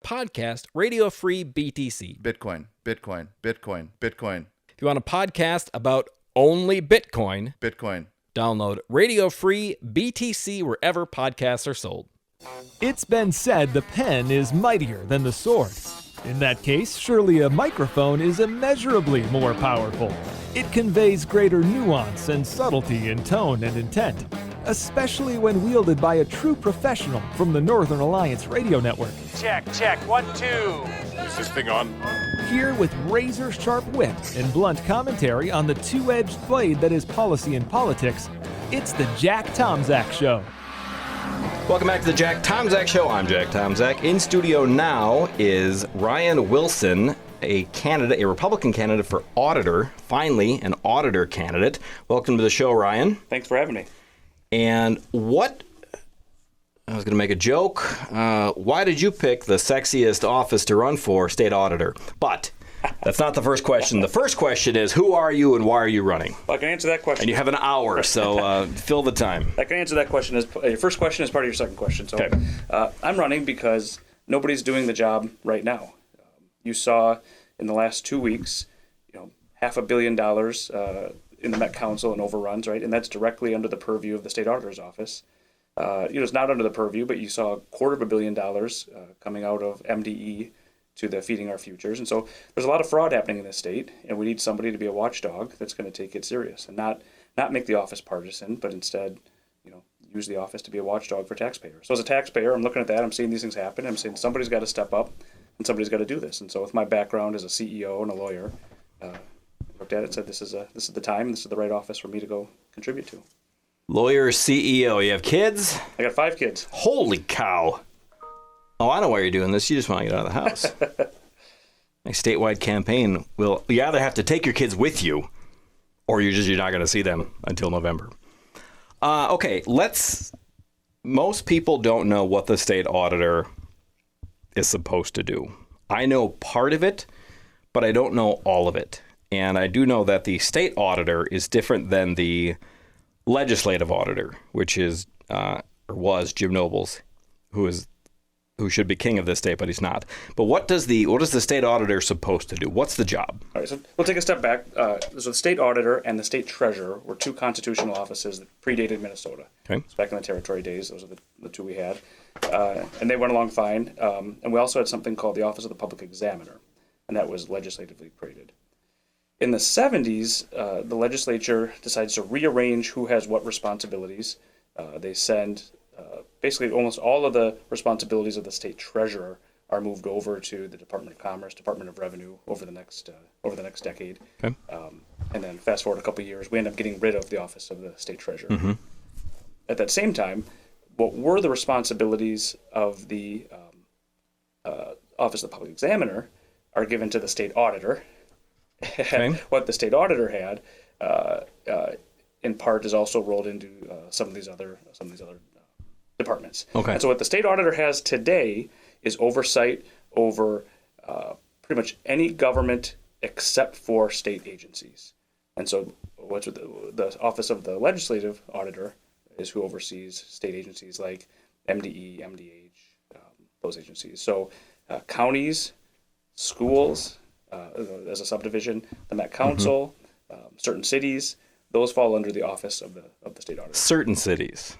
podcast Radio Free BTC. Bitcoin, Bitcoin, Bitcoin, Bitcoin. If you want a podcast about only Bitcoin, download Radio Free BTC wherever podcasts are sold. It's been said the pen is mightier than the sword. In that case, surely a microphone is immeasurably more powerful. It conveys greater nuance and subtlety in tone and intent, especially when wielded by a true professional from the Northern Alliance Radio Network. Check, 1, 2. Is this thing on? Here with razor-sharp wit and blunt commentary on the two-edged blade that is policy and politics, it's the Jack Tomczak Show. Welcome back to the Jack Tomczak Show. I'm Jack Tomczak. In studio now is Ryan Wilson, a Republican candidate for auditor. Finally, an auditor candidate. Welcome to the show, Ryan. Thanks for having me. And I was going to make a joke. Why did you pick the sexiest office to run for, state auditor? But that's not the first question. The first question is, who are you and why are you running? Well, I can answer that question. And you have an hour, so fill the time. I can answer that question. Your first question is part of your second question. So okay. I'm running because nobody's doing the job right now. You saw in the last 2 weeks, $500 million in the Met Council and overruns, right? And that's directly under the purview of the state auditor's office. It's not under the purview, but you saw $250 million coming out of MDE to the Feeding Our Futures. And so there's a lot of fraud happening in this state, and we need somebody to be a watchdog that's going to take it serious and not make the office partisan, but instead, use the office to be a watchdog for taxpayers. So as a taxpayer, I'm looking at that, I'm seeing these things happen, I'm saying somebody's got to step up and somebody's got to do this. And so with my background as a CEO and a lawyer, I looked at it and said, this is the time, this is the right office for me to go contribute to. Lawyer, CEO, you have kids? I got 5 kids. Holy cow. Oh, I know why you're doing this. You just want to get out of the house. My statewide campaign will, you either have to take your kids with you or you're not going to see them until November. Okay, most people don't know what the state auditor is supposed to do. I know part of it, but I don't know all of it. And I do know that the state auditor is different than the legislative auditor, which is, or was Jim Nobles, who should be king of this state, but he's not. But what is the state auditor supposed to do? What's the job? All right, so we'll take a step back. So the state auditor and the state treasurer were 2 constitutional offices that predated Minnesota. Okay. It's back in the territory days. Those are the 2 we had. And they went along fine. And we also had something called the Office of the Public Examiner, and that was legislatively created. In the 70s, the legislature decides to rearrange who has what responsibilities. They send basically almost all of the responsibilities of the state treasurer are moved over to the Department of Commerce, Department of Revenue over the next decade. Okay. And then fast forward a couple of years, we end up getting rid of the office of the state treasurer. Mm-hmm. At that same time, what were the responsibilities of the Office of the Public Examiner are given to the state auditor. Okay. What the state auditor had, in part, is also rolled into some of these other departments. Okay. And so what the state auditor has today is oversight over pretty much any government except for state agencies. And so what's with the Office of the Legislative Auditor is who oversees state agencies like MDE, MDH, those agencies. So counties, schools, as a subdivision, the Met Council, certain cities, those fall under the office of the state auditor. Certain cities.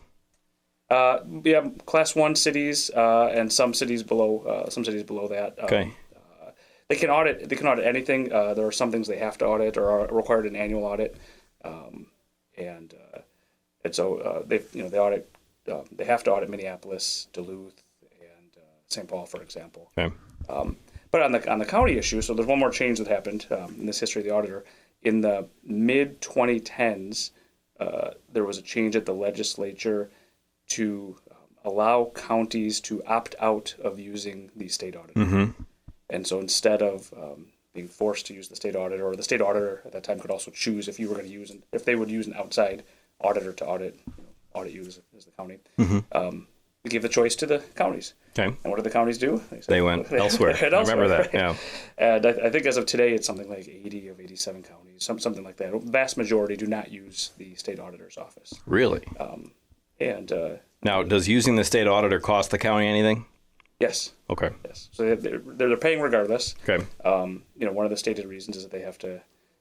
We have Class 1 cities and some cities below that. Okay. They can audit anything. There are some things they have to audit or are required an annual audit, and so they audit. They have to audit Minneapolis, Duluth, and St. Paul, for example. Okay. But on the county issue, so there's one more change that happened in this history of the auditor. In the mid-2010s, there was a change at the legislature to allow counties to opt out of using the state auditor. Mm-hmm. And so instead of being forced to use the state auditor, or the state auditor at that time could also choose if they would use an outside auditor to audit you as the county. Mm-hmm. We give the choice to the counties. Okay. And what did the counties do? They went elsewhere. I remember that, right? Yeah. And I think as of today, it's something like 80 of 87 counties, something like that. A vast majority do not use the state auditor's office. Really? And now, does using the state auditor cost the county anything? Yes. Okay. Yes. So they're paying regardless. Okay. One of the stated reasons is that they have to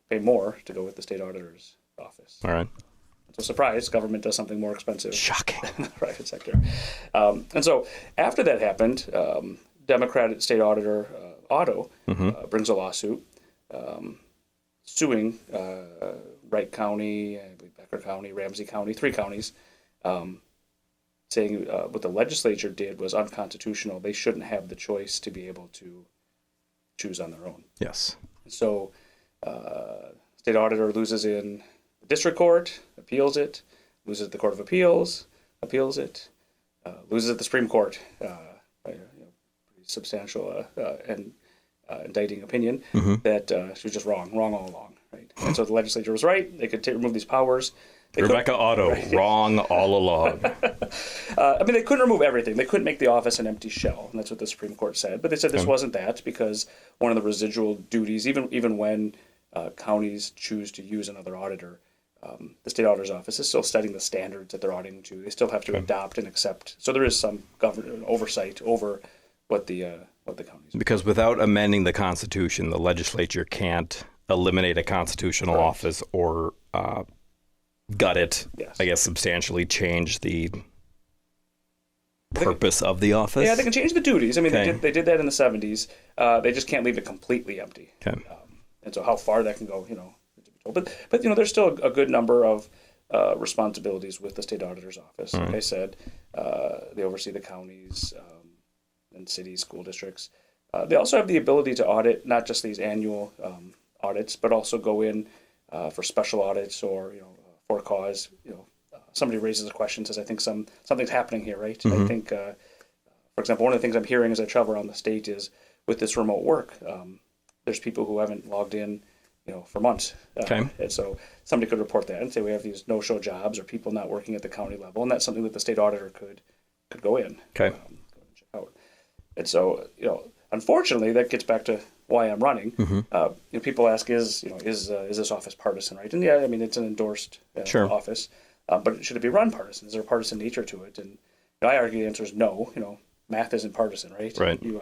pay more to go with the state auditor's office. All right. So surprise, government does something more expensive Shocking. than the private sector. And so after that happened, Democratic State Auditor Otto brings a lawsuit suing Wright County, I believe Becker County, Ramsey County, 3 counties, saying what the legislature did was unconstitutional. They shouldn't have the choice to be able to choose on their own. Yes. So state auditor loses in the district court, appeals it, loses at the Court of Appeals, appeals it, loses at the Supreme Court, pretty substantial and indicting opinion that she was just wrong all along. Right? And so the legislature was right. They could remove these powers. Rebecca Otto, wrong all along. They couldn't remove everything. They couldn't make the office an empty shell, and that's what the Supreme Court said. But they said this wasn't that, because one of the residual duties, even when counties choose to use another auditor, the state auditor's office is still setting the standards that they're auditing to. They still have to adopt and accept. So there is some government oversight over what the counties do. Because without amending the Constitution, the legislature can't eliminate a constitutional office or gut it, I guess, substantially change the purpose of the office. Yeah, they can change the duties. I mean, they did that in the 70s. They just can't leave it completely empty. Okay. And so how far that can go, to be told. But there's still a good number of responsibilities with the state auditor's office. Like I said, they oversee the counties and cities, school districts. They also have the ability to audit not just these annual audits, but also go in for special audits or for cause. Somebody raises a question, says, I think something's happening here, right? I think, for example, one of the things I'm hearing as I travel around the state is with this remote work, there's people who haven't logged in, for months. And so somebody could report that and say we have these no-show jobs or people not working at the county level, and that's something that the state auditor could go in. Okay. Go and check out. And so, unfortunately, that gets back to why I'm running. People ask, is this office partisan, right? And yeah, I mean, it's an endorsed office, but should it be run partisan? Is there a partisan nature to it? And I argue the answer is no. Math isn't partisan, right? Right. You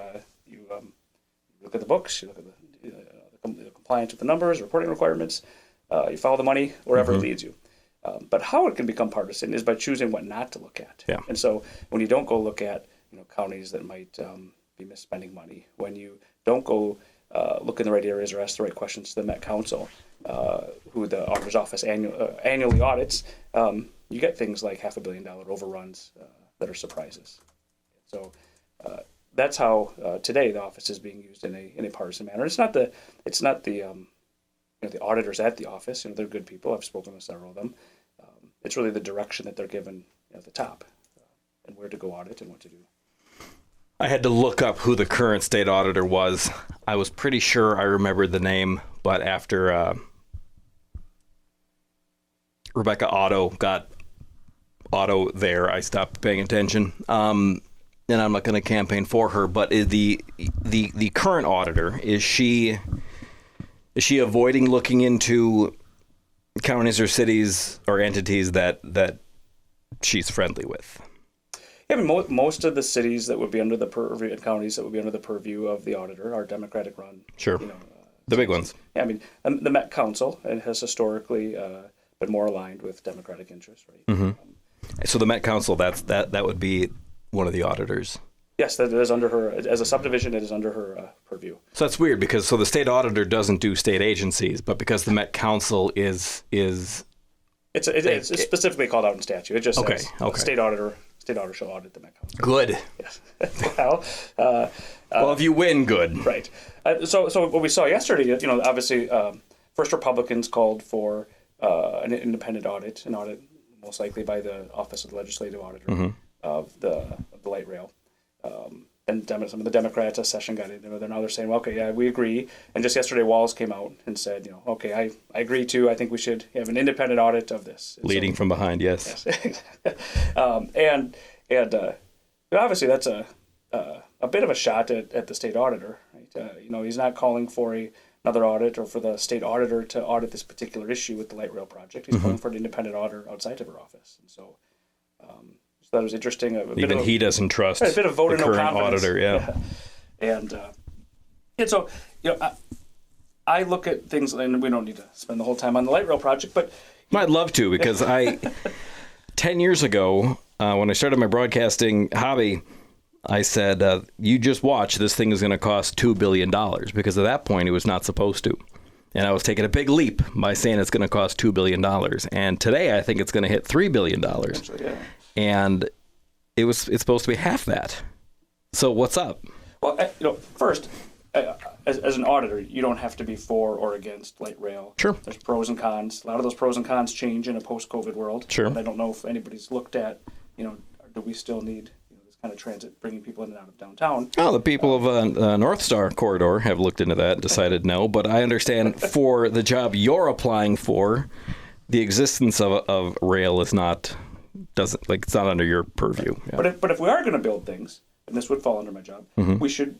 look at the books, you look at the compliance with the numbers, reporting requirements, you follow the money wherever it leads you. But how it can become partisan is by choosing what not to look at. Yeah. And so when you don't go look at counties that might be misspending money, when you don't go look in the right areas or ask the right questions to the Met Council, who the auditor's office annually audits, you get things like $500 million overruns that are surprises. So that's how today the office is being used in a partisan manner. It's not the the auditors at the office. They're good people. I've spoken with several of them. It's really the direction that they're given at the top, and where to go audit and what to do. I had to look up who the current state auditor was. I was pretty sure I remembered the name, but after Rebecca Otto got Otto there, I stopped paying attention. And I'm not going to campaign for her, but the current auditor, is she avoiding looking into counties or cities or entities that she's friendly with? Yeah, I mean, most of the cities that would be under the purview, and counties that would be under the purview of the auditor are Democratic run. Sure. The big ones. Yeah, I mean, the Met Council has historically been more aligned with Democratic interests, right? So the Met Council, that would be one of the auditors. Yes, that is under her, as a subdivision, it is under her purview. So that's weird, because the state auditor doesn't do state agencies, but because the Met Council is it's specifically called out in statute. It just says state auditor shall audit the Met Council. Good. Yes. Well, if you win, good. Right. So what we saw yesterday, obviously, first Republicans called for an independent audit, most likely by the Office of the Legislative Auditor of the light rail. And some of the Democrats, a session got in. They're saying, well, okay, yeah, we agree. And just yesterday, Walz came out and said, okay, I agree too. I think we should have an independent audit of this. And leading from behind, yes. And obviously that's a bit of a shot at the state auditor. Right? He's not calling for another audit or for the state auditor to audit this particular issue with the light rail project. He's calling for an independent auditor outside of her office. And so thought it was interesting. Even he doesn't trust a bit of vote the of no current confidence. auditor. Yeah. And so, I look at things, and we don't need to spend the whole time on the light rail project, but I'd love to, because 10 years ago, when I started my broadcasting hobby, I said, you just watch, this thing is going to cost $2 billion, because at that point it was not supposed to. And I was taking a big leap by saying it's going to cost $2 billion. And today I think it's going to hit $3 billion. yeah. And it's supposed to be half that. So what's up? Well, first, as an auditor, you don't have to be for or against light rail. Sure. There's pros and cons. A lot of those pros and cons change in a post-COVID world. Sure. And I don't know if anybody's looked at, do we still need this kind of transit, bringing people in and out of downtown? Oh, the people of North Star Corridor have looked into that and decided no. But I understand for the job you're applying for, the existence of rail is it's not under your purview. Yeah. But if we are going to build things, and this would fall under my job, we should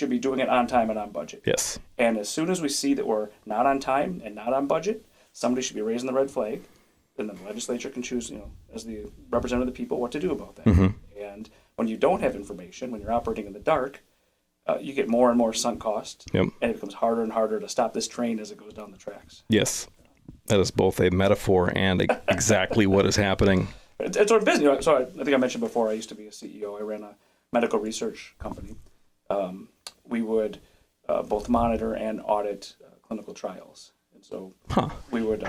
be doing it on time and on budget. Yes. And as soon as we see that we're not on time and not on budget, somebody should be raising the red flag, and then the legislature can choose, as the representative of the people, what to do about that. And when you don't have information, when you're operating in the dark, you get more and more sunk costs, Yep. and it becomes harder and harder to stop this train as it goes down the tracks. Yes. That is both a metaphor and exactly what is happening. It's sort of business. So I think I mentioned before, I used to be a CEO. I ran a medical research company. We would both monitor and audit clinical trials. And so we would,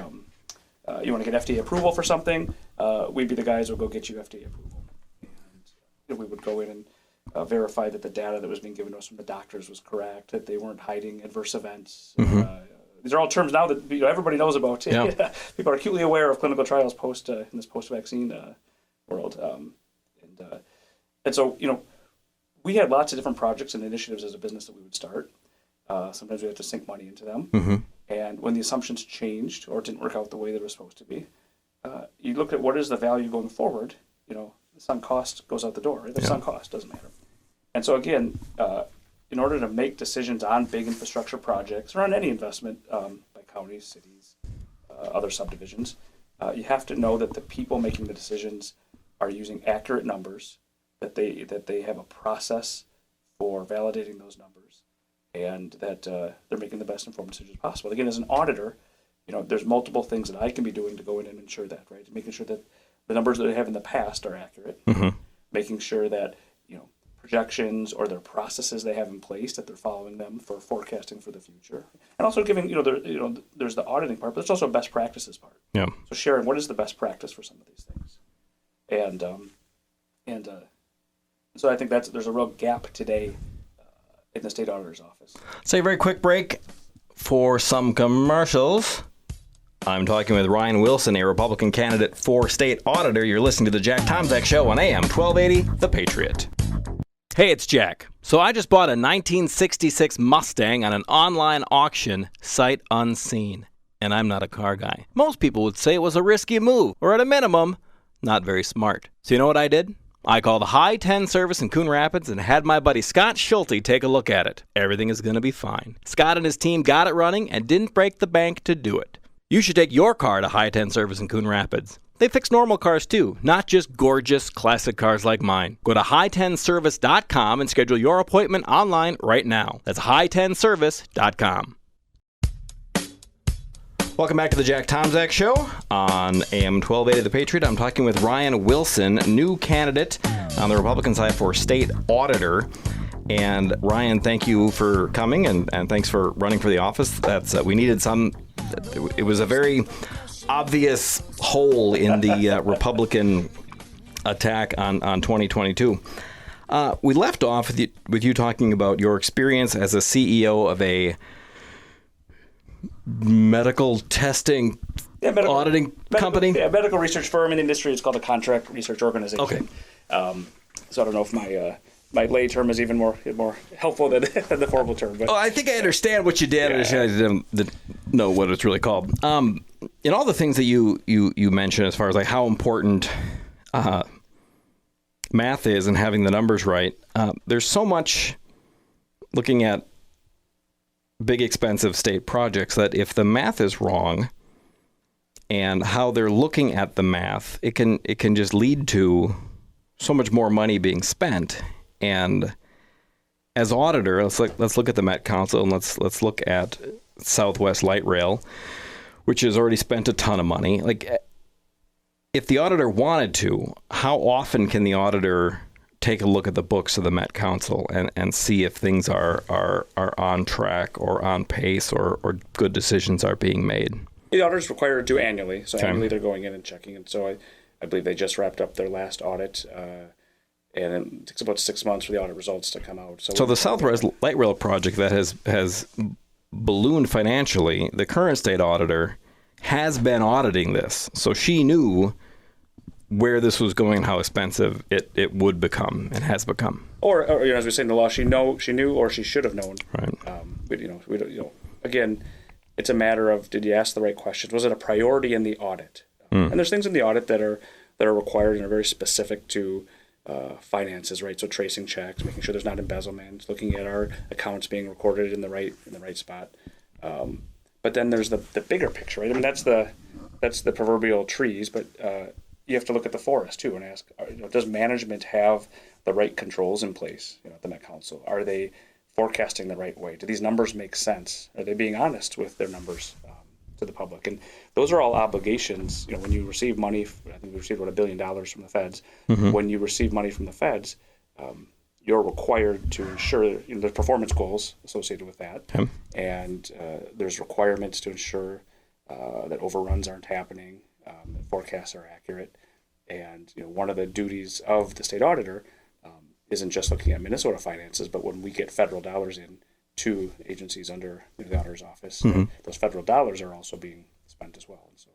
you want to get FDA approval for something, we'd be the guys who would go get you FDA approval. And we would go in and verify that the data that was being given to us from the doctors was correct, that they weren't hiding adverse events. These are all terms now that everybody knows about. Yeah. People are acutely aware of clinical trials in this post-vaccine world. And so, we had lots of different projects and initiatives as a business that we would start. Sometimes we have to sink money into them. And when the assumptions changed or didn't work out the way they were supposed to be, you look at what is the value going forward. The sunk cost goes out the door. Right? The sunk cost doesn't matter. And so again, in order to make decisions on big infrastructure projects or on any investment by counties, cities, other subdivisions, you have to know that the people making the decisions are using accurate numbers, that they have a process for validating those numbers, and that they're making the best informed decisions possible. Again, as an auditor, there's multiple things that I can be doing to go in and ensure that, right? Making sure that the numbers that they have in the past are accurate, making sure that projections or their processes they have in place, that they're following them for forecasting for the future, and also giving there's the auditing part, but there's also a best practices part. Yeah. So sharing what is the best practice for some of these things, and so I think there's a real gap today in the state auditor's office. Say a very quick break for some commercials. I'm talking with Ryan Wilson, a Republican candidate for state auditor. You're listening to the Jack Tomczak Show on AM 1280, The Patriot. Hey, it's Jack. So I just bought a 1966 Mustang on an online auction, sight unseen. And I'm not a car guy. Most people would say it was a risky move, or at a minimum, not very smart. So you know what I did? I called High 10 Service in Coon Rapids and had my buddy Scott Schulte take a look at it. Everything is going to be fine. Scott and his team got it running and didn't break the bank to do it. You should take your car to High 10 Service in Coon Rapids. They fix normal cars too, not just gorgeous classic cars like mine. Go to high10service.com and schedule your appointment online right now. That's high10service.com. Welcome back to the Jack Tomczak Show on AM 1280 The Patriot. I'm talking with Ryan Wilson, new candidate on the Republican side for state auditor. And Ryan, thank you for coming and thanks for running for the office. We needed some. It was a very obvious hole in the Republican attack on 2022. We left off with you talking about your experience as a CEO of a medical testing auditing company. Yeah, medical research firm in the industry. It's called a contract research organization. Okay. So I don't know if my lay term is even more helpful than the formal term. But I think I understand what you did. I didn't know what it's really called. In all the things that you mentioned as far as like how important math is and having the numbers right, there's so much looking at big expensive state projects that if the math is wrong and how they're looking at the math, it can just lead to so much more money being spent. And as auditor, let's look at the Met Council, and let's look at Southwest Light Rail, which has already spent a ton of money. Like, if the auditor wanted to, how often can the auditor take a look at the books of the Met Council and see if things are on track or on pace or good decisions are being made? The auditor is required to do annually. So Okay. annually they're going in and checking. And so I believe they just wrapped up their last audit. And it takes about 6 months for the audit results to come out. So the Southwest Light Rail project that has ballooned financially, the current state auditor has been auditing this. So she knew where this was going and how expensive it would become and has become. Or as we say in the law, she knew or she should have known. Right. But we don't, again, it's a matter of, did you ask the right questions? Was it a priority in the audit? And there's things in the audit that are required and are very specific to finances, right? So tracing checks, making sure there's not embezzlement, looking at our accounts being recorded in the right spot. But then there's the bigger picture, right? I mean, that's the proverbial trees, but you have to look at the forest too and ask, does management have the right controls in place at the Met Council? Are they forecasting the right way? Do these numbers make sense? Are they being honest with their numbers to the public? And those are all obligations. When you receive money, I think we received $1 billion from the feds. When you receive money from the feds, you're required to ensure there's performance goals associated with that, and there's requirements to ensure that overruns aren't happening, that forecasts are accurate. And one of the duties of the state auditor isn't just looking at Minnesota finances, but when we get federal dollars in to agencies under the auditor's office, those federal dollars are also being spent as well. And so,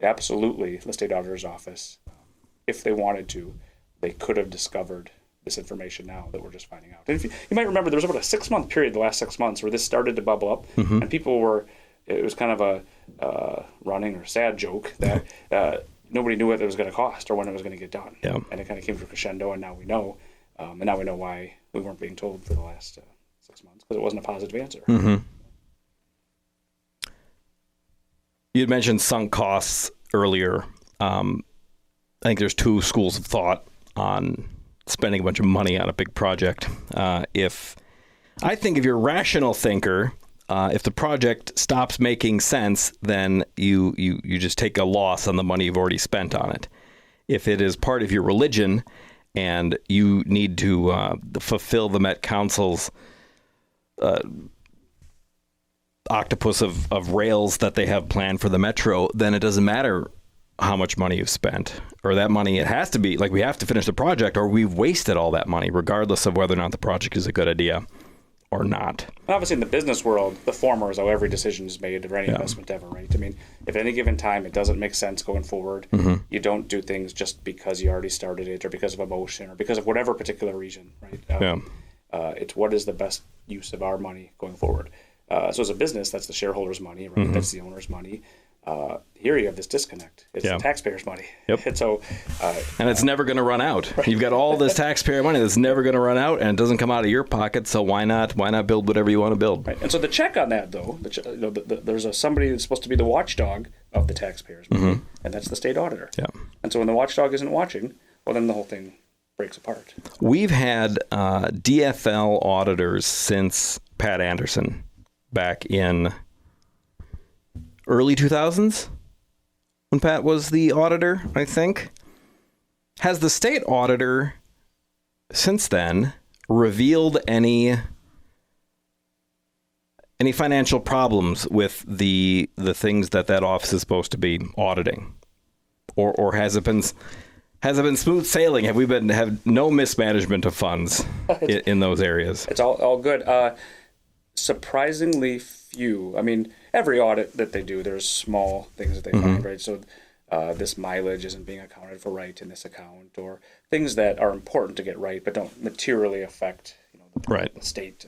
absolutely, the state auditor's office, if they wanted to, they could have discovered this information now that we're just finding out. And if you might remember, there was about a 6-month period, the last 6 months, where this started to bubble up, and people were. It was kind of a running or sad joke that nobody knew what it was going to cost or when it was going to get done. Yeah. And it kind of came to a crescendo, and now we know. And now we know why we weren't being told for the last 6 months, because it wasn't a positive answer. You had mentioned sunk costs earlier. I think there's two schools of thought on spending a bunch of money on a big project. If you're a rational thinker, if the project stops making sense, then you just take a loss on the money you've already spent on it. If it is part of your religion and you need to fulfill the Met Council's octopus of rails that they have planned for the metro, then it doesn't matter how much money you've spent, or that money, it has to be like we have to finish the project or we've wasted all that money, regardless of whether or not the project is a good idea or not. Obviously, in the business world, the former is how every decision is made or any investment ever, right? I mean, if at any given time it doesn't make sense going forward, you don't do things just because you already started it or because of emotion or because of whatever particular reason, right? It's what is the best use of our money going forward. So as a business, that's the shareholders' money, right? That's the owner's money. Here you have this disconnect. It's the taxpayers' money. And so, and it's never going to run out. Right. You've got all this taxpayer money that's never going to run out, and it doesn't come out of your pocket. So why not build whatever you want to build? Right. And so the check on that, though, there's somebody that's supposed to be the watchdog of the taxpayers' money, and that's the state auditor. Yeah. And so when the watchdog isn't watching, well, then the whole thing breaks apart. We've had DFL auditors since Pat Anderson back in early 2000s when Pat was the auditor, I think. Has the state auditor since then revealed any financial problems with the things that office is supposed to be auditing? Or has it been smooth sailing? Have no mismanagement of funds in those areas? It's all good. Surprisingly few. I mean, every audit that they do, there's small things that they find, right? So this mileage isn't being accounted for right in this account, or things that are important to get right but don't materially affect the state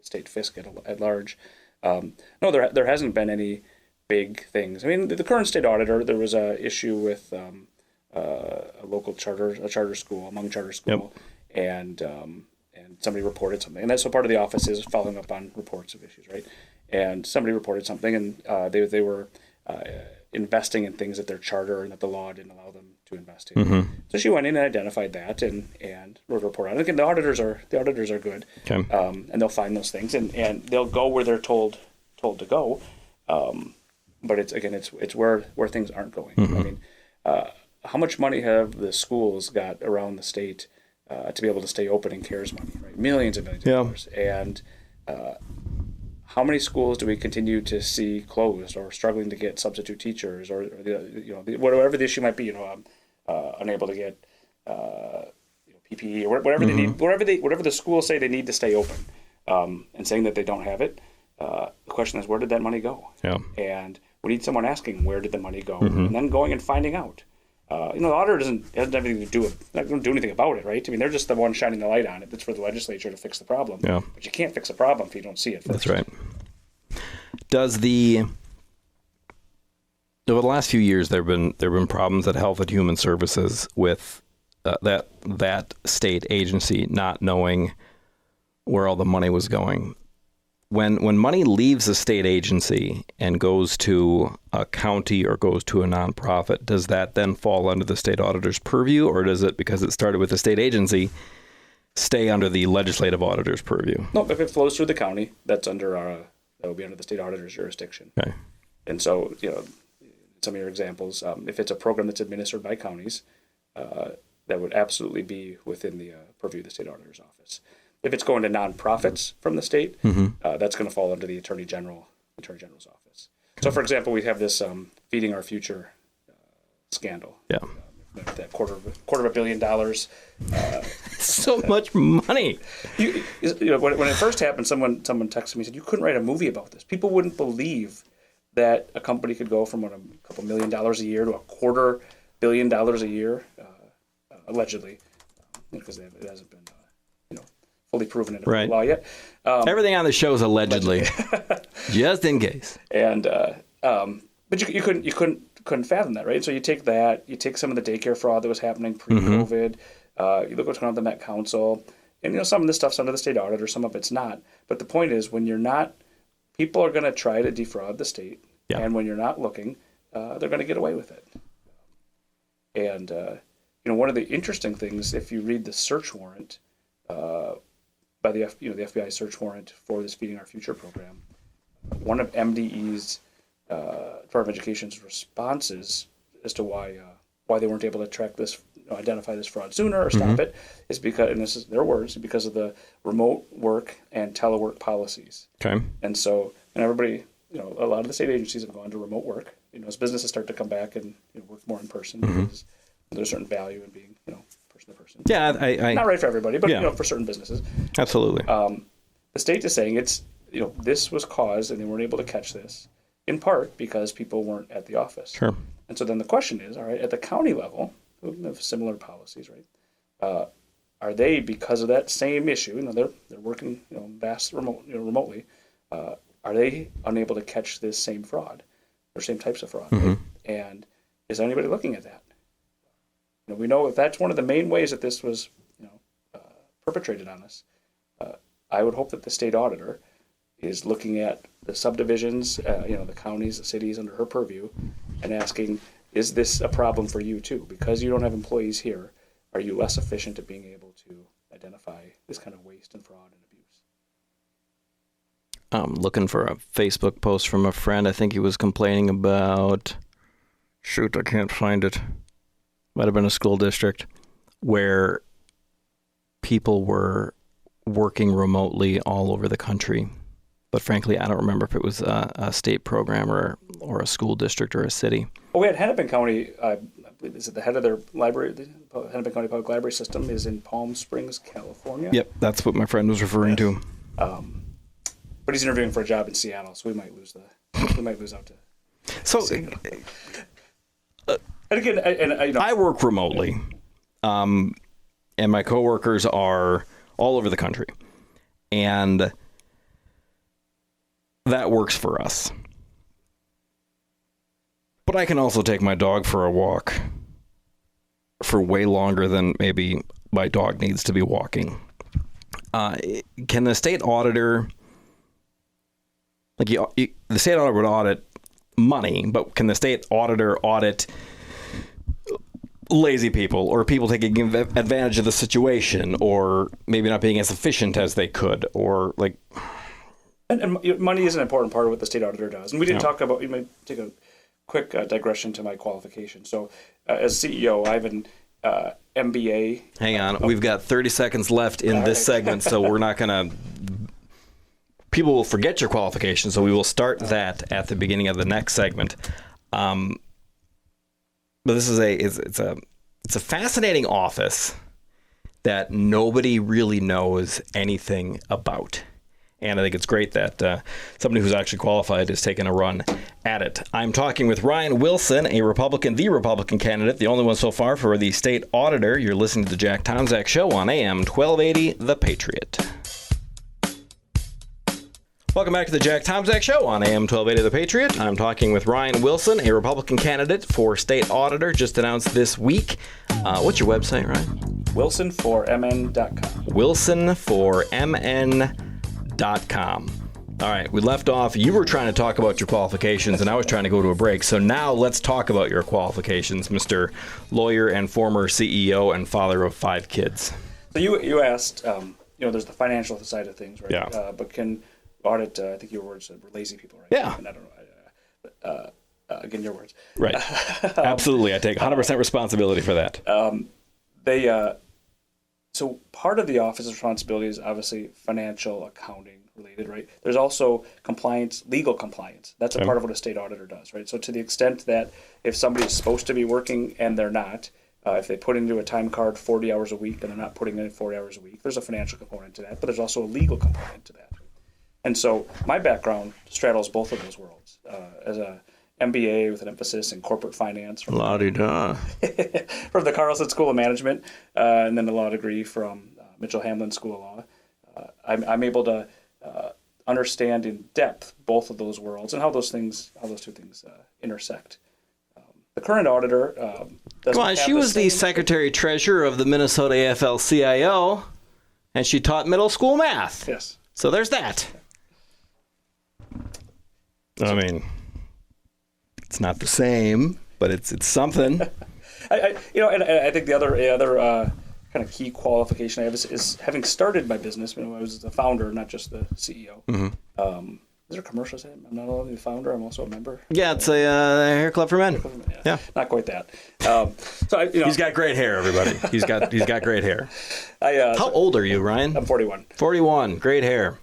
fisc at large. No, there hasn't been any big things. I mean, the current state auditor, there was a issue with a local charter school, Hmong charter school, and somebody reported something, and that's so part of the office is following up on reports of issues, right? And somebody reported something, and they were investing in things that their charter and that the law didn't allow them to invest in. So she went in and identified that and wrote a report on it. Again, the auditors are good, Okay. And they'll find those things and they'll go where they're told to go. But it's where things aren't going. I mean, how much money have the schools got around the state to be able to stay open in CARES money? Right, millions and millions of dollars. And how many schools do we continue to see closed or struggling to get substitute teachers or whatever the issue might be? Unable to get PPE or whatever they need, whatever the schools say they need to stay open, and saying that they don't have it. The question is, where did that money go? Yeah. And we need someone asking, where did the money go? And then going and finding out. The auditor hasn't have anything to do with, not going to do anything about it, right? I mean, they're just the one shining the light on it. It's for the legislature to fix the problem. Yeah. But you can't fix a problem if you don't see it first. That's right. Over the last few years, there have been problems at Health and Human Services with that state agency not knowing where all the money was going. When money leaves a state agency and goes to a county or goes to a nonprofit, does that then fall under the state auditor's purview, or does it, because it started with the state agency, stay under the legislative auditor's purview? No, if it flows through the county, that would be under the state auditor's jurisdiction. Okay. And so, some of your examples, if it's a program that's administered by counties, that would absolutely be within the purview of the state auditor's office. If it's going to nonprofits from the state, that's going to fall under the Attorney General's office. So, for example, we have this Feeding Our Future scandal. Yeah. That quarter of $1 billion. So much money. When it first happened, someone texted me and said, you couldn't write a movie about this. People wouldn't believe that a company could go from a couple $1 million a year to $250 million a year, allegedly, because it hasn't been fully proven in a law yet. Everything on the show is allegedly, just in case. And but you couldn't fathom that, right? So you take some of the daycare fraud that was happening pre-COVID. You look what's going on with the Met Council, and some of this stuff's under the state auditor, some of it's not. But the point is, when you're not, people are going to try to defraud the state, and when you're not looking, they're going to get away with it. And one of the interesting things, if you read the search warrant. By the FBI search warrant for this Feeding Our Future program, one of MDE's Department of Education's responses as to why they weren't able to track this, identify this fraud sooner or stop it, is because, and this is their words, because of the remote work and telework policies. Okay. And so, everybody, a lot of the state agencies have gone to remote work. As businesses start to come back and work more in person, because there's a certain value in being, person to person. Yeah, I not right for everybody, but for certain businesses. Absolutely. The state is saying it's this was caused, and they weren't able to catch this in part because people weren't at the office. Sure. And so then the question is, all right, at the county level, we have similar policies, right? Are they, because of that same issue, they're working remotely, are they unable to catch this same fraud or same types of fraud? Right? And is anybody looking at that? We know if that's one of the main ways that this was, perpetrated on us. I would hope that the state auditor is looking at the subdivisions, the counties, the cities under her purview, and asking, is this a problem for you too? Because you don't have employees here, are you less efficient at being able to identify this kind of waste and fraud and abuse? I'm looking for a Facebook post from a friend. I think he was complaining about, shoot, I can't find it. Might have been a school district where people were working remotely all over the country. But frankly, I don't remember if it was a state program or a school district or a city. Well, we had Hennepin County, I believe, is it the head of their library, the Hennepin County Public Library System is in Palm Springs, California. Yep, that's what my friend was referring to. But he's interviewing for a job in Seattle, so we might lose out to. So. And again, I work remotely, and my coworkers are all over the country, and that works for us. But I can also take my dog for a walk for way longer than maybe my dog needs to be walking. Can the state auditor, the state auditor would audit money, but can the state auditor audit lazy people or people taking advantage of the situation or maybe not being as efficient as they could or like. And money is an important part of what the state auditor does. And we didn't talk about, you may take a quick digression to my qualifications. So as CEO, I have an MBA. Hang on. We've got 30 seconds left in this segment, so we're not going to... People will forget your qualifications, so we will start that at the beginning of the next segment. But this is it's a fascinating office that nobody really knows anything about. And I think it's great that somebody who's actually qualified is taking a run at it. I'm talking with Ryan Wilson, the Republican candidate, the only one so far for the state auditor. You're listening to the Jack Tomczak Show on AM 1280, The Patriot. Welcome back to the Jack Tomczak Show on AM 1280 The Patriot. I'm talking with Ryan Wilson, a Republican candidate for state auditor, just announced this week. What's your website, Ryan? WilsonForMN.com. WilsonForMN.com. All right, we left off. You were trying to talk about your qualifications, and I was trying to go to a break. So now let's talk about your qualifications, Mr. Lawyer and former CEO and father of 5 kids. So you asked, there's the financial side of things, right? Yeah. But can audit, I think your words said we're lazy people, right? Yeah. And I don't know. Again, your words. Right. Absolutely. I take 100% responsibility for that. So part of the office's responsibility is obviously financial accounting related, right? There's also compliance, legal compliance. That's a part of what a state auditor does, right? So to the extent that if somebody's supposed to be working and they're not, if they put into a time card 40 hours a week and they're not putting in 40 hours a week, there's a financial component to that, but there's also a legal component to that. And so my background straddles both of those worlds. As a MBA with an emphasis in corporate finance from La-di-da. from the Carlson School of Management, and then a law degree from Mitchell Hamlin School of Law. I'm able to understand in depth both of those worlds and how those two things intersect. The current auditor doesn't Come on, she was the secretary treasurer of the Minnesota AFL-CIO, and she taught middle school math. Yes. So there's that. I mean, it's not the same, but it's something. And I think the other kind of key qualification I have is having started my business. I was the founder, not just the CEO. Mm-hmm. Is there commercials? I'm not only the founder; I'm also a member. Yeah, it's a hair club for men. Yeah, not quite that. He's got great hair. Everybody, he's got great hair. How old are you, Ryan? I'm 41. 41. Great hair.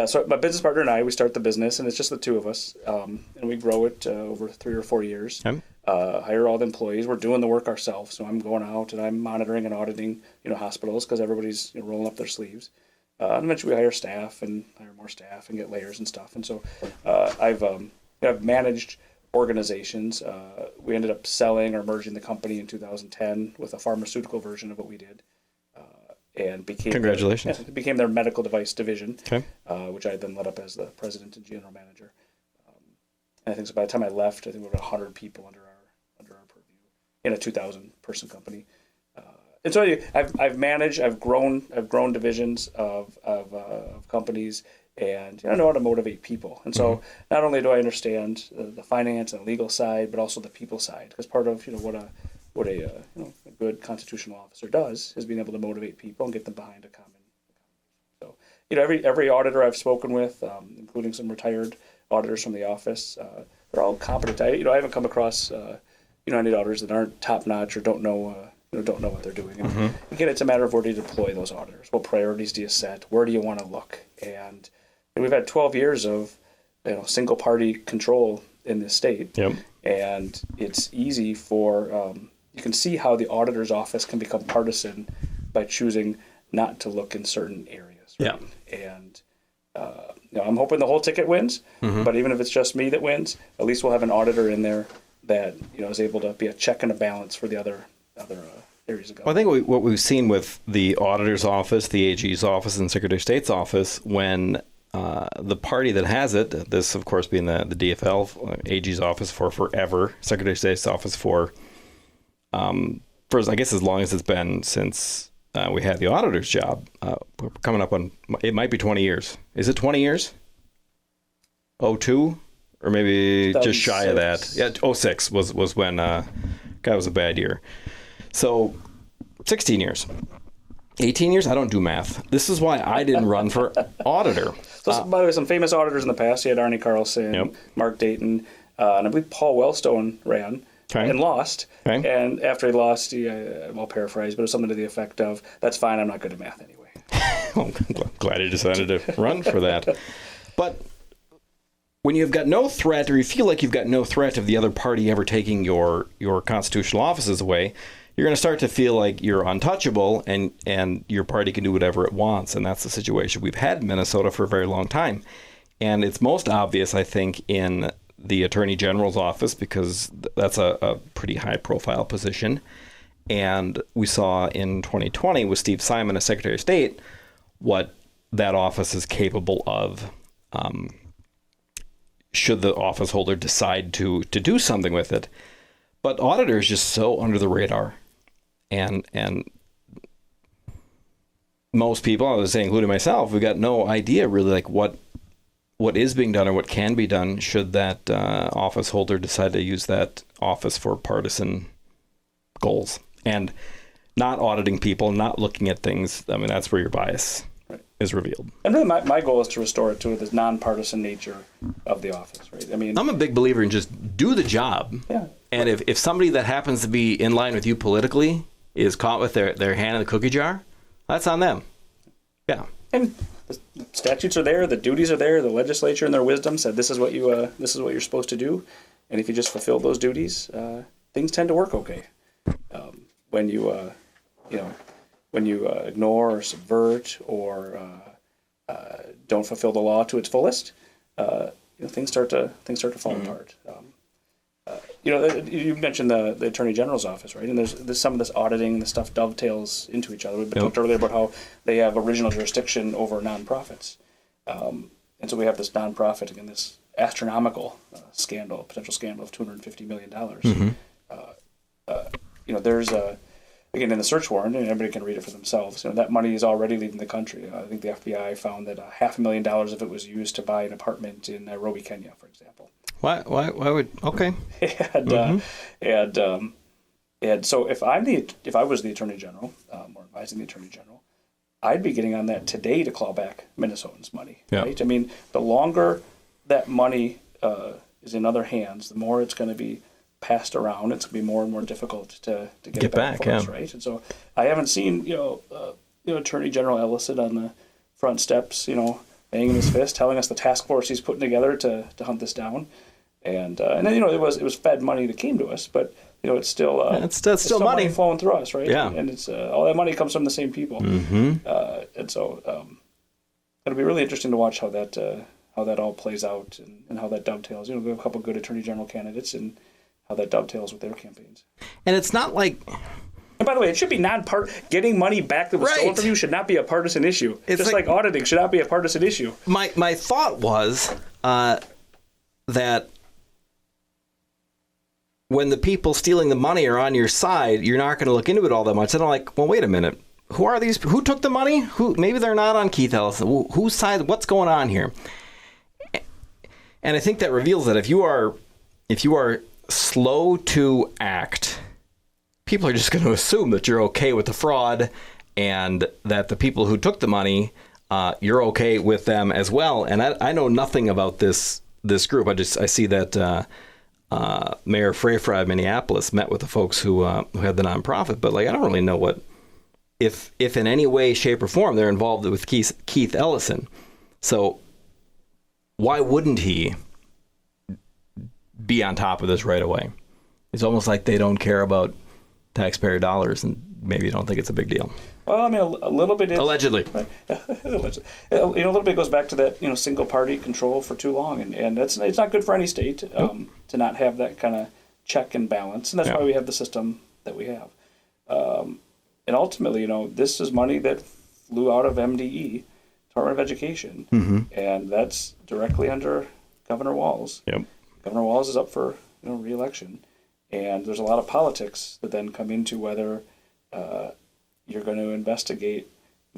So my business partner and I, we start the business, and it's just the two of us, and we grow it over 3 or 4 years. Okay. Hire all the employees. We're doing the work ourselves, so I'm going out and I'm monitoring and auditing, hospitals because everybody's rolling up their sleeves. And eventually, we hire staff and hire more staff and get layers and stuff. And so I've managed organizations. We ended up selling or merging the company in 2010 with a pharmaceutical version of what we did. And became Congratulations. Became their medical device division, okay. Which I then led up as the president and general manager. And I think so by the time I left, I think we were 100 people under our purview in a 2,000-person company. And so I've grown divisions of companies, and I know how to motivate people. And so not only do I understand the finance and legal side, but also the people side, because part of what a good constitutional officer does is being able to motivate people and get them behind a common. So every auditor I've spoken with, including some retired auditors from the office, they're all competent. I haven't come across any auditors that aren't top notch or don't know what they're doing. And again, it's a matter of where do you deploy those auditors? What priorities do you set? Where do you want to look? And we've had 12 years of single party control in this state. Yep. And it's easy for you can see how the auditor's office can become partisan by choosing not to look in certain areas. Right? Yeah. And I'm hoping the whole ticket wins, but even if it's just me that wins, at least we'll have an auditor in there that is able to be a check and a balance for the other areas of government. Well, I think what we've seen with the auditor's office, the AG's office, and Secretary of State's office, when the party that has it, this of course being the DFL, AG's office for forever, Secretary of State's office for I guess as long as it's been since we had the auditor's job. We're coming up on, it might be 20 years. Is it 20 years? 02? Or maybe just shy of that. Yeah, 06 was when, That was a bad year. So 16 years. 18 years? I don't do math. This is why I didn't run for auditor. So, by the way, some famous auditors in the past. You had Arnie Carlson, Yep. Mark Dayton, and I believe Paul Wellstone ran and lost. Okay. And after he lost, I'll paraphrase, but it was something to the effect of, that's fine, I'm not good at math anyway. Well, I'm glad he decided to run for that. But when you've got no threat, or you feel like you've got no threat of the other party ever taking your constitutional offices away, you're going to start to feel like you're untouchable and your party can do whatever it wants. And that's the situation we've had in Minnesota for a very long time. And it's most obvious, I think, in the Attorney General's office, because that's a pretty high-profile position. And we saw in 2020 with Steve Simon as Secretary of State what that office is capable of should the office holder decide to do something with it. But auditor is just so under the radar. And most people, I was saying, including myself, we got no idea really like what is being done or what can be done should that office holder decide to use that office for partisan goals. And not auditing people, not looking at things, I mean, that's where your bias is revealed. And really, my goal is to restore it to the nonpartisan nature of the office, right? I mean, I'm a big believer in just do the job. Yeah. And if somebody that happens to be in line with you politically is caught with their hand in the cookie jar, that's on them. Yeah. And the statutes are there, the duties are there, the legislature in their wisdom said this is what you're supposed to do, and if you just fulfill those duties, things tend to work okay. When you ignore or subvert or don't fulfill the law to its fullest, things start to fall apart. You mentioned the Attorney General's office, right? And there's some of this auditing, the stuff dovetails into each other. We talked earlier about how they have original jurisdiction over nonprofits, and so we have this nonprofit, again, this astronomical potential scandal of $250 million. Mm-hmm. There's again, in the search warrant, and everybody can read it for themselves, that money is already leaving the country. I think the FBI found that $500,000 of it was used to buy an apartment in Nairobi, Kenya, for example. Why would, okay. And so if I was the Attorney General, or advising the Attorney General, I'd be getting on that today to claw back Minnesotans' money, right? I mean, the longer that money is in other hands, the more it's going to be passed around. It's going to be more and more difficult to get it back for us, right? And so I haven't seen, Attorney General Ellison on the front steps, banging his fist, telling us the task force he's putting together to hunt this down. And then, it was Fed money that came to us, but it's still it's still money flowing through us, right? Yeah. And it's all that money comes from the same people. Mm-hmm. And so it'll be really interesting to watch how that all plays out and how that dovetails. We have a couple good Attorney General candidates and how that dovetails with their campaigns. And it's not like. And by the way, it should be getting money back that was stolen from you should not be a partisan issue. It's just like auditing should not be a partisan issue. My thought was that when the people stealing the money are on your side, you're not going to look into it all that much. And I'm like, well, wait a minute. Who are these? Who took the money? Maybe they're not on Keith Ellison. Whose side? What's going on here? And I think that reveals that if you are slow to act, people are just going to assume that you're okay with the fraud and that the people who took the money, you're okay with them as well. And I know nothing about this group. I see that Mayor Freyfry of Minneapolis met with the folks who had the nonprofit, but I don't really know what if in any way, shape, or form they're involved with Keith Ellison. So why wouldn't he be on top of this right away? It's almost like they don't care about taxpayer dollars and maybe don't think it's a big deal. Well, I mean, a little bit is. Allegedly. Right? A little bit goes back to that, single party control for too long. And it's not good for any state to not have that kind of check and balance. And that's why we have the system that we have. And ultimately, this is money that flew out of MDE, Department of Education. Mm-hmm. And that's directly under Governor Walz. Yep. Governor Walz is up for re-election. And there's a lot of politics that then come into whether you're going to investigate,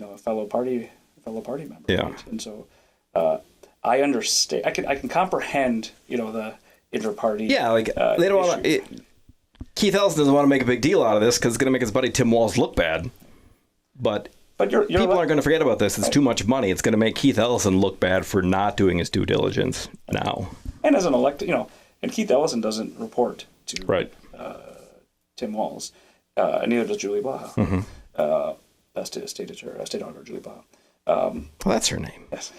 a fellow party member. Yeah. Right? And so I understand. I can comprehend, the inter-party. Yeah, they don't want to. Keith Ellison doesn't want to make a big deal out of this because it's going to make his buddy Tim Walz look bad. But people aren't going to forget about this. It's too much money. It's going to make Keith Ellison look bad for not doing his due diligence now. And as an elected, and Keith Ellison doesn't report to Tim Walz. Neither does Julie Baha. Mm-hmm. That's to State Auditor Julie Baha. Well, that's her name. Yes.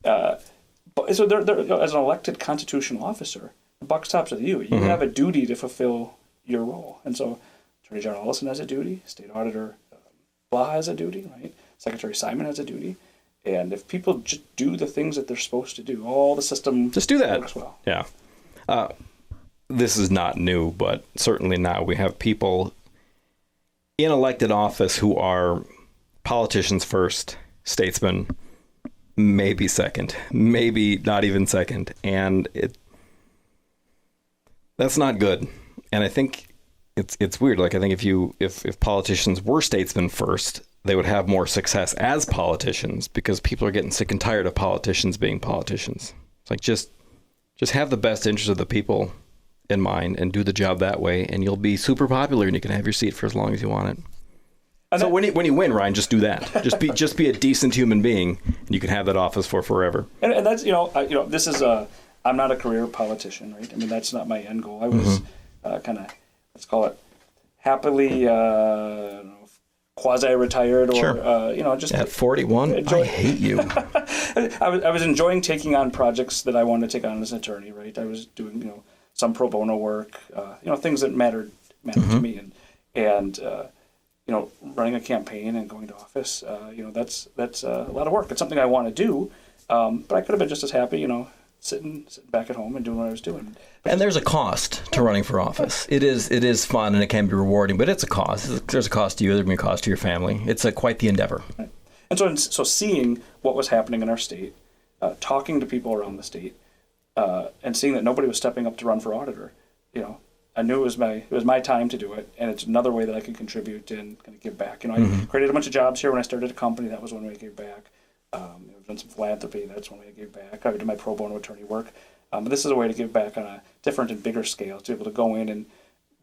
But so they're, as an elected constitutional officer, the buck stops with you. You Mm-hmm. have a duty to fulfill your role. And so Attorney General Ellison has a duty, State Auditor Baha has a duty, right? Secretary Simon has a duty. And if people just do the things that they're supposed to do, all the system just do that. works well. Yeah. This is not new, but certainly now we have people in elected office who are politicians first, statesmen maybe second, maybe not even second, and that's not good. And I think it's weird. Like, I think if politicians were statesmen first, they would have more success as politicians because people are getting sick and tired of politicians being politicians. It's like just have the best interest of the people in mind and do the job that way, and you'll be super popular and you can have your seat for as long as you want it. So when you win, Ryan, just do that. Just be a decent human being, and you can have that office for forever. And that's this is I'm not a career politician, right? I mean, that's not my end goal. I was kind of, let's call it, happily quasi-retired, or Sure. just at 41. I hate you. I was enjoying taking on projects that I wanted to take on as an attorney, right? I was doing some pro bono work, things that mattered to me, and running a campaign and going to office, that's a lot of work. It's something I want to do, but I could have been just as happy, sitting back at home and doing what I was doing. And there's a cost to running for office. It is fun and it can be rewarding, but it's a cost. There's a cost to you. There's a cost to your family. It's quite the endeavor. Right. And so seeing what was happening in our state, talking to people around the state, and seeing that nobody was stepping up to run for auditor, I knew it was my time to do it, and it's another way that I could contribute and kind of give back. I created a bunch of jobs here when I started a company. That was one way I gave back. I've done some philanthropy. That's one way I gave back. I did my pro bono attorney work. But this is a way to give back on a different and bigger scale, to be able to go in and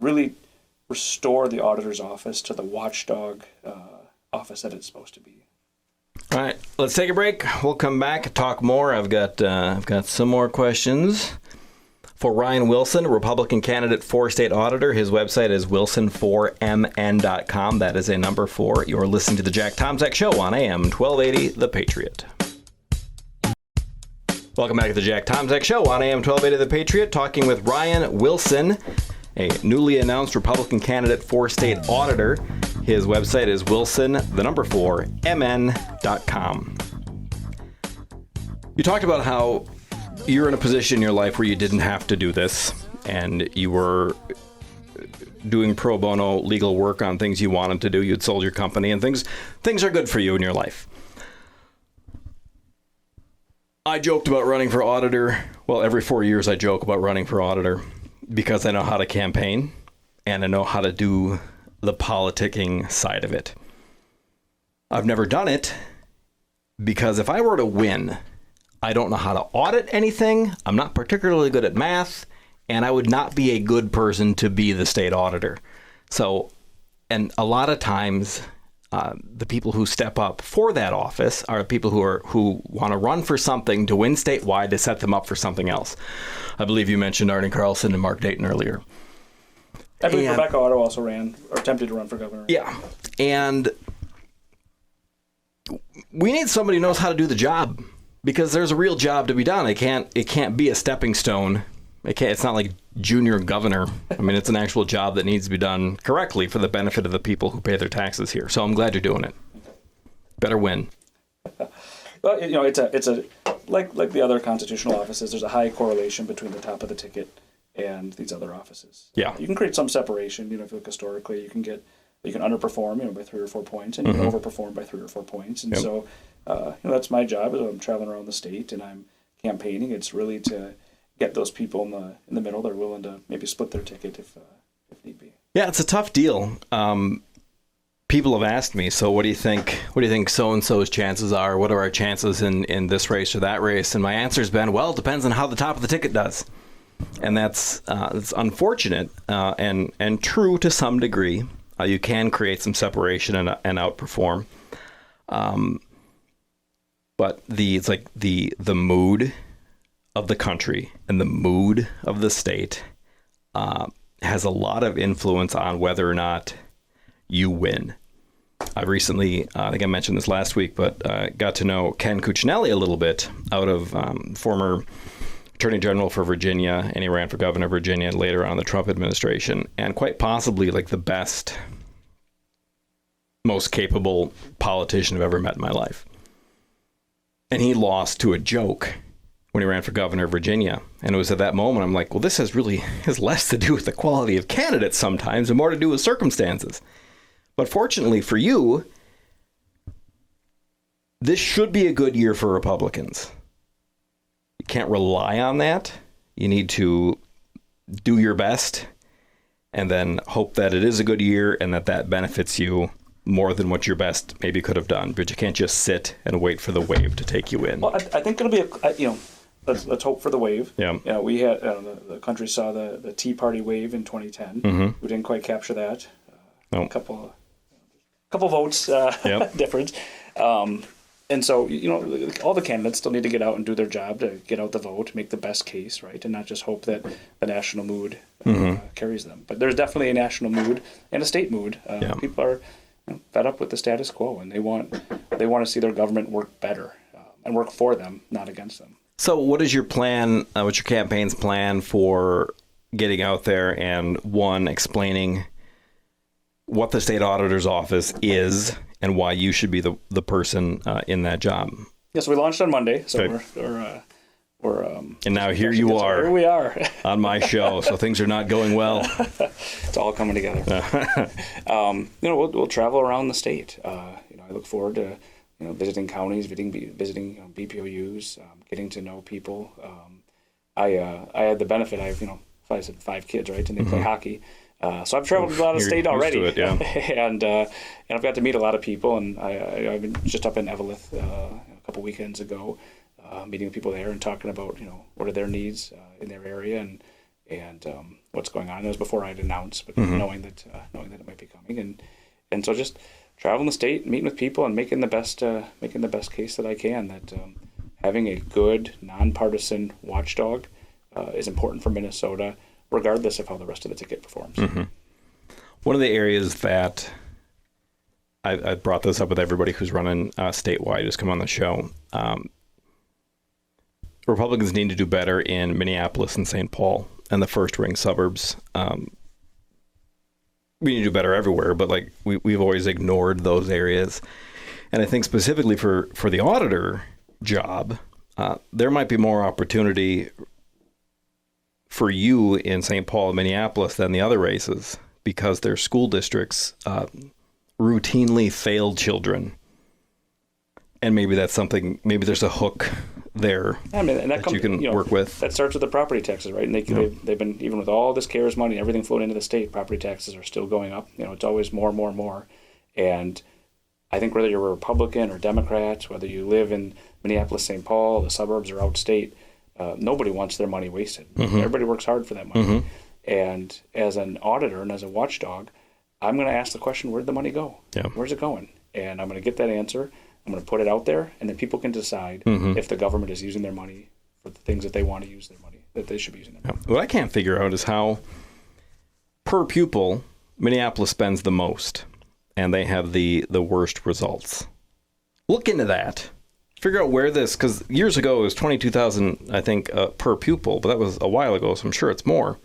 really restore the auditor's office to the watchdog office that it's supposed to be. All right, let's take a break. We'll come back, talk more. I've got some more questions for Ryan Wilson, a Republican candidate for state auditor. His website is wilson4mn.com. That is a number 4. You're listening to the Jack Tomczak Show on AM 1280, The Patriot. Welcome back to the Jack Tomczak Show on AM 1280, The Patriot, talking with Ryan Wilson, a newly announced Republican candidate for state auditor. His website is wilson4mn.com. You talked about how you're in a position in your life where you didn't have to do this, and you were doing pro bono legal work on things you wanted to do. You'd sold your company, and things are good for you in your life. I joked about running for auditor. Well, every 4 years I joke about running for auditor because I know how to campaign and I know how to do the politicking side of it. I've never done it because if I were to win, I don't know how to audit anything. I'm not particularly good at math, and I would not be a good person to be the state auditor. So, and a lot of times, the people who step up for that office are people who want to run for something to win statewide to set them up for something else. I believe you mentioned Arnie Carlson and Mark Dayton earlier. I believe Rebecca Otto also ran or attempted to run for governor. Yeah, and we need somebody who knows how to do the job, because there's a real job to be done. It can't be a stepping stone. It's not like junior governor. I mean, it's an actual job that needs to be done correctly for the benefit of the people who pay their taxes here. So I'm glad you're doing it. Better win. Well, it's a like the other constitutional offices. There's a high correlation between the top of the ticket and these other offices. Yeah, you can create some separation. If you look historically, you can underperform, by 3 or 4 points, and you can overperform by 3 or 4 points. And so, that's my job. As I'm traveling around the state and I'm campaigning, it's really to get those people in the middle that are willing to maybe split their ticket if need be. Yeah, it's a tough deal. People have asked me, so what do you think so-and-so's chances are? What are our chances in this race or that race? And my answer's been, well, it depends on how the top of the ticket does. And that's it's unfortunate and true to some degree. You can create some separation and outperform. But it's like the mood of the country and the mood of the state has a lot of influence on whether or not you win. I recently, I think I mentioned this last week, but got to know Ken Cuccinelli a little bit out of former Attorney General for Virginia, and he ran for governor of Virginia later on in the Trump administration, and quite possibly like the best, most capable politician I've ever met in my life. And he lost to a joke when he ran for governor of Virginia. And it was at that moment I'm like, well, this has less to do with the quality of candidates sometimes and more to do with circumstances. But fortunately for you, this should be a good year for Republicans. You can't rely on that. You need to do your best and then hope that it is a good year and that benefits you more than what your best maybe could have done. But you can't just sit and wait for the wave to take you in. Well, I think it'll be let's hope for the wave. Yeah. We had the country saw the Tea Party wave in 2010. Mm-hmm. We didn't quite capture that. No. A couple votes difference. And so, all the candidates still need to get out and do their job to get out the vote, make the best case, right, and not just hope that the national mood carries them. But there's definitely a national mood and a state mood. People are fed up with the status quo, and they want to see their government work better and work for them, not against them. So what is your plan, what's your campaign's plan for getting out there and, one, explaining what the state auditor's office is and why you should be the person in that job? Yes, we launched on Monday, so okay. we're and now here you are. Here we are on my show, so things are not going well. It's all coming together. We'll travel around the state. I look forward to visiting counties, visiting BPOUs, getting to know people. I had the benefit. I have 5 kids, right, and they play hockey. So I've traveled a lot of state already, it, yeah. and I've got to meet a lot of people. And I've been just up in Eveleth a couple weekends ago, meeting with people there and talking about what are their needs in their area and what's going on. It was before I'd announced, but knowing that it might be coming, and so just traveling the state, meeting with people, and making the best case that I can that having a good nonpartisan watchdog is important for Minnesota, regardless of how the rest of the ticket performs. Mm-hmm. One of the areas that I brought this up with everybody who's running statewide who's come on the show, Republicans need to do better in Minneapolis and St. Paul and the first ring suburbs. We need to do better everywhere, but we've always ignored those areas. And I think specifically for the auditor job, there might be more opportunity for you in St. Paul and Minneapolis than the other races, because their school districts routinely fail children. And maybe that's something, maybe there's a hook there that you can work with. That starts with the property taxes, right? And they've been, even with all this CARES money and everything flowing into the state, property taxes are still going up. It's always more. And I think whether you're a Republican or Democrat, whether you live in Minneapolis, St. Paul, the suburbs, or outstate, nobody wants their money wasted. Mm-hmm. Everybody works hard for that money. Mm-hmm. And as an auditor and as a watchdog, I'm going to ask the question, where'd the money go? Yeah. Where's it going? And I'm going to get that answer. I'm going to put it out there, and then people can decide if the government is using their money for the things that they want to use their money, that they should be using their money. What I can't figure out is how, per pupil, Minneapolis spends the most, and they have the worst results. Look into that. Figure out where this, because years ago it was $22,000, I think, per pupil, but that was a while ago, so I'm sure it's more.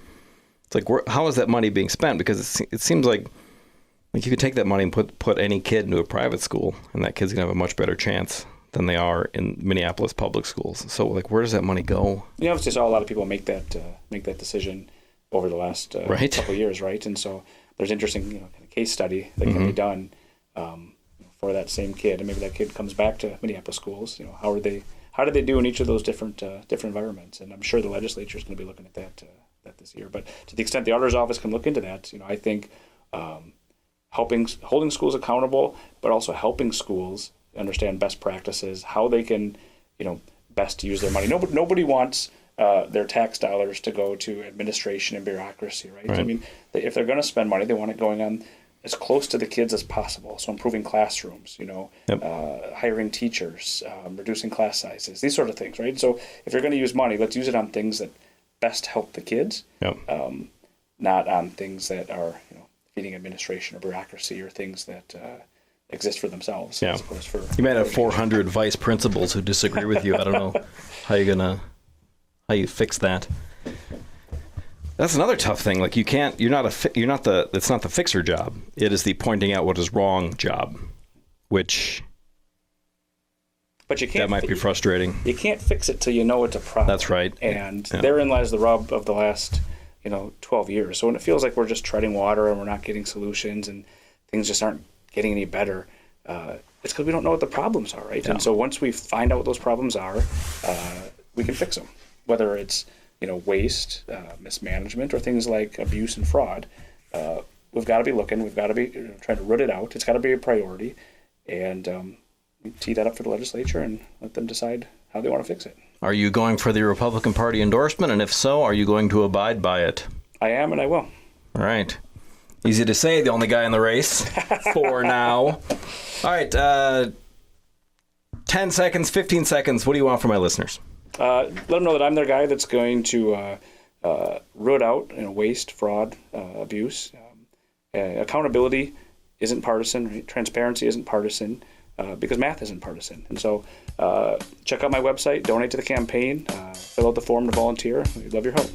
It's like, how is that money being spent? Because it seems like you could take that money and put any kid into a private school, and that kid's going to have a much better chance than they are in Minneapolis public schools. So, where does that money go? Obviously saw a lot of people make that decision over the last couple of years, right? And so there's interesting kind of case study that can be done for that same kid, and maybe that kid comes back to Minneapolis schools. How did they do in each of those different environments? And I'm sure the legislature is going to be looking at that this year. But to the extent the auditor's office can look into that, I think holding schools accountable, but also helping schools understand best practices, how they can best use their money. Nobody wants their tax dollars to go to administration and bureaucracy, right? I mean, if they're going to spend money, they want it going on as close to the kids as possible. So improving classrooms, hiring teachers, reducing class sizes, these sort of things, right? So if you're going to use money, let's use it on things that best help the kids, not on things that are, feeding administration or bureaucracy or things that exist for themselves. Yeah. As opposed for You might have 400 vice principals who disagree with you. I don't know how you fix that. That's another tough thing. Like it's not the fixer job. It is the pointing out what is wrong job, which but you can't, that might be frustrating. You can't fix it till you know it's a problem. That's right. And therein lies the rub of the last 12 years. So when it feels like we're just treading water and we're not getting solutions and things just aren't getting any better, it's because we don't know what the problems are, right? Yeah. And so once we find out what those problems are, we can fix them. Whether it's waste, mismanagement, or things like abuse and fraud, we've got to be looking. We've got to be trying to root it out. It's got to be a priority, and we tee that up for the legislature and let them decide how they want to fix it. Are you going for the Republican Party endorsement? And if so, are you going to abide by it? I am, and I will. All right. Easy to say, the only guy in the race for now. All right. 10 seconds, 15 seconds. What do you want from my listeners? Let them know that I'm their guy that's going to root out waste, fraud, abuse. Accountability isn't partisan. Right? Transparency isn't partisan. Because math isn't partisan. And so check out my website, donate to the campaign, fill out the form to volunteer. We'd love your help.